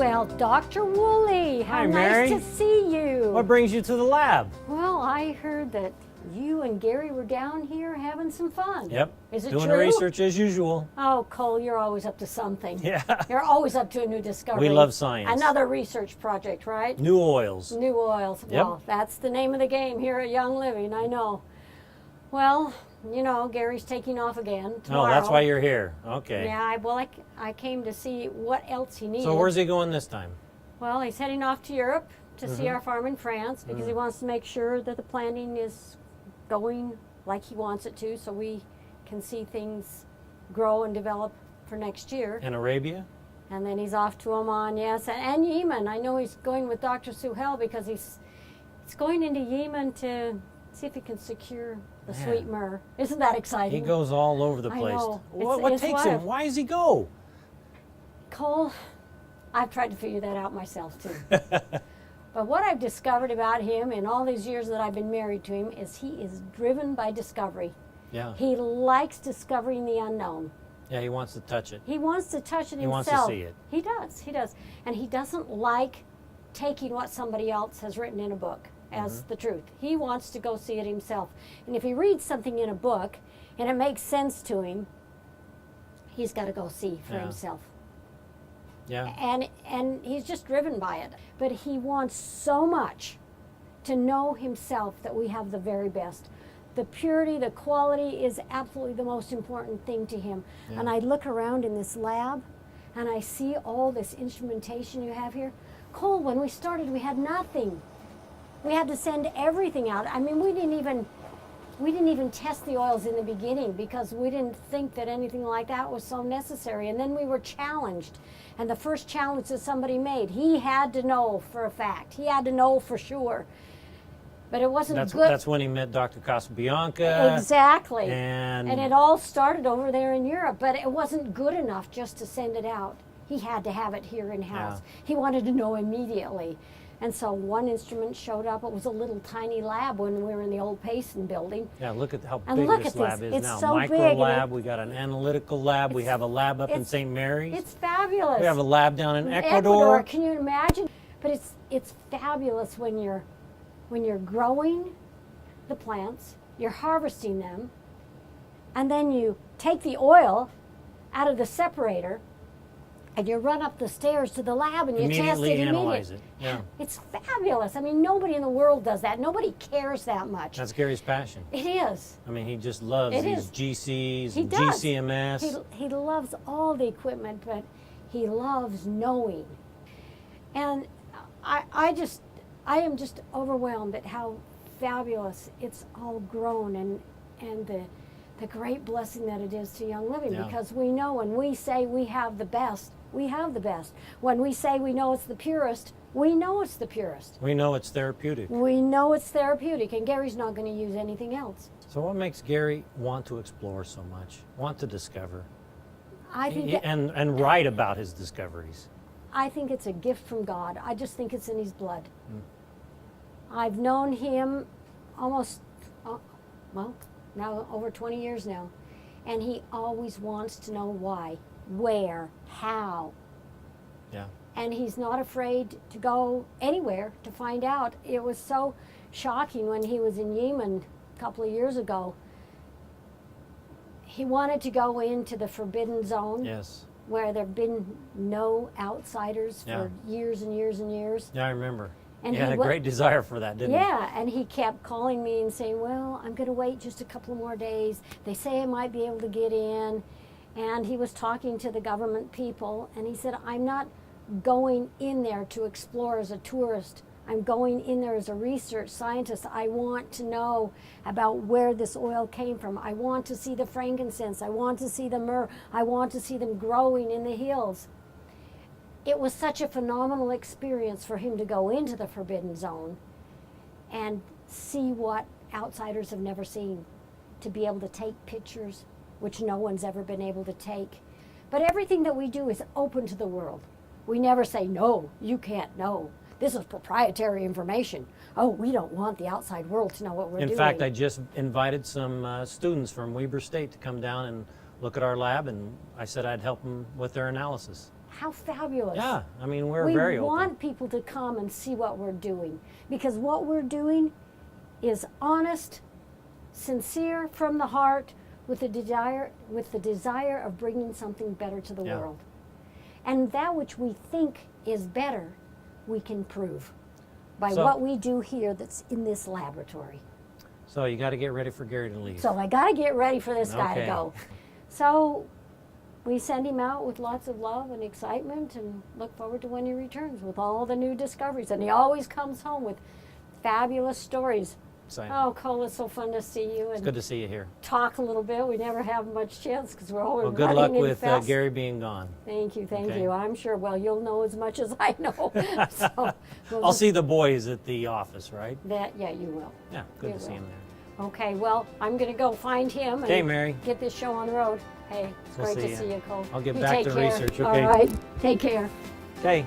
Well, Dr. Woolley, how Hi, nice Mary. to see you. What brings you to the lab? Well, I heard that you and Gary were down here having some fun. Yep. Is it Doing true? the research as usual. Oh, Cole, you're always up to something. Yeah. You're always up to a new discovery. We love science. Another research project, right? New oils. New oils. Yep. Well, that's the name of the game here at Young Living, I know. Well, you know, Gary's taking off again Oh, tomorrow. that's why you're here. Okay. Yeah, I came to see what else he needed. So where's he going this time? Well, he's heading off to Europe to see Mm-hmm. our farm in France because he wants to make sure that the planting is going like he wants it to, so we can see things grow and develop for next year. In Arabia? And then he's off to Oman, yes, and Yemen. I know he's going with Dr. Suhail because he's going into Yemen to see if he can secure the Man. sweet myrrh. Isn't that exciting? He goes all over the I place. know. What It's takes wild. him? Why does he go? Cole, I've tried to figure that out myself too. But what I've discovered about him in all these years that I've been married to him is he is driven by discovery. Yeah. He likes discovering the unknown. Yeah, he wants to touch it. He wants to touch it He himself. wants to see it. He does. And he doesn't like taking what somebody else has written in a book as the truth. He wants to go see it himself. And if he reads something in a book and it makes sense to him, he's got to go see for Yeah. himself. Yeah. And he's just driven by it. But he wants so much to know himself that we have the very best. The purity, the quality is absolutely the most important thing to him. Yeah. And I look around in this lab and I see all this instrumentation you have here. Cole, when we started, we had nothing. We had to send everything out. I mean, we didn't even test the oils in the beginning because we didn't think that anything like that was so necessary. And then we were challenged. And the first challenge that somebody made, he had to know for a fact. He had to know for sure. But it wasn't good. That's when he met Dr. Casabianca. Exactly. And it all started over there in Europe, but it wasn't good enough just to send it out. He had to have it here in-house. Yeah. He wanted to know immediately. And so one instrument showed up. It was a little tiny lab when we were in the old Payson building. yeah, look at how And big look this at this. lab is It's now. so Micro big, and lab, we got an analytical lab, we It's- have a lab up in it's- St. Mary's. It's fabulous. We have a lab down in Ecuador. Can you imagine? But it's fabulous when you're growing the plants, you're harvesting them, and then you take the oil out of the separator and you run up the stairs to the lab and you test Immediately it analyze immediately. it. Yeah. It's fabulous. I mean, nobody in the world does that. Nobody cares that much. That's Gary's passion. It is. I mean, he just loves It these is. GCs He and does. GCMS. He loves all the equipment, but he loves knowing. And I am just overwhelmed at how fabulous it's all grown and the great blessing that it is to Young Living, Yeah. because we know when we say we have the best, we have the best. When we say we know it's the purest, we know it's the purest. We know it's therapeutic. We know it's therapeutic, and Gary's not going to use anything else. So what makes Gary want to explore so much, want to discover, I think that- and write about his discoveries? I think it's a gift from God. I just think it's in his blood. I've known him almost, well, now over 20 years now. And he always wants to know why, where, how. Yeah. And he's not afraid to go anywhere to find out. It was so shocking when he was in Yemen a couple of years ago. He wanted to go into the forbidden zone. Yes. Where there have been no outsiders Yeah. for years and years and years. Yeah, I remember. And He had a wa- great desire for that, didn't he? Yeah, and he kept calling me and saying, well, I'm going to wait just a couple more days. They say I might be able to get in. And he was talking to the government people, and he said, I'm not going in there to explore as a tourist. I'm going in there as a research scientist. I want to know about where this oil came from. I want to see the frankincense. I want to see the myrrh. I want to see them growing in the hills. It was such a phenomenal experience for him to go into the forbidden zone and see what outsiders have never seen, to be able to take pictures, which no one's ever been able to take. But everything that we do is open to the world. We never say, no, you can't know. This is proprietary information. Oh, we don't want the outside world to know what we're doing. In fact, I just invited some students from Weber State to come down and look at our lab, and I said I'd help them with their analysis. How fabulous. Yeah, I mean, we're We very want open. people to come and see what we're doing, because what we're doing is honest, sincere from the heart, with the desire of bringing something better to the Yeah. world. And that which we think is better, we can prove by So- what we do here that's in this laboratory. So you got to get ready for Gary to leave. So I got to get ready for this guy to Okay. go. So we send him out with lots of love and excitement and look forward to when he returns with all the new discoveries. And he always comes home with fabulous stories. So, Oh, Cole, it's so fun to see you it's and good to see you here. talk a little bit. We never have much chance because we're always Well, good running luck in with fast. Gary being gone. Thank you, thank Okay. you. I'm sure, well, you'll know as much as I know. So we'll I'll just- see the boys at the office, right? that. Yeah, you will. Yeah, good You to see will. him there. Okay, well, I'm going to go find him Okay, and Mary. get this show on the road. Hey, it's We'll great see to ya. see you, Cole. I'll get You back take to care. research, All okay? right, take care. Okay.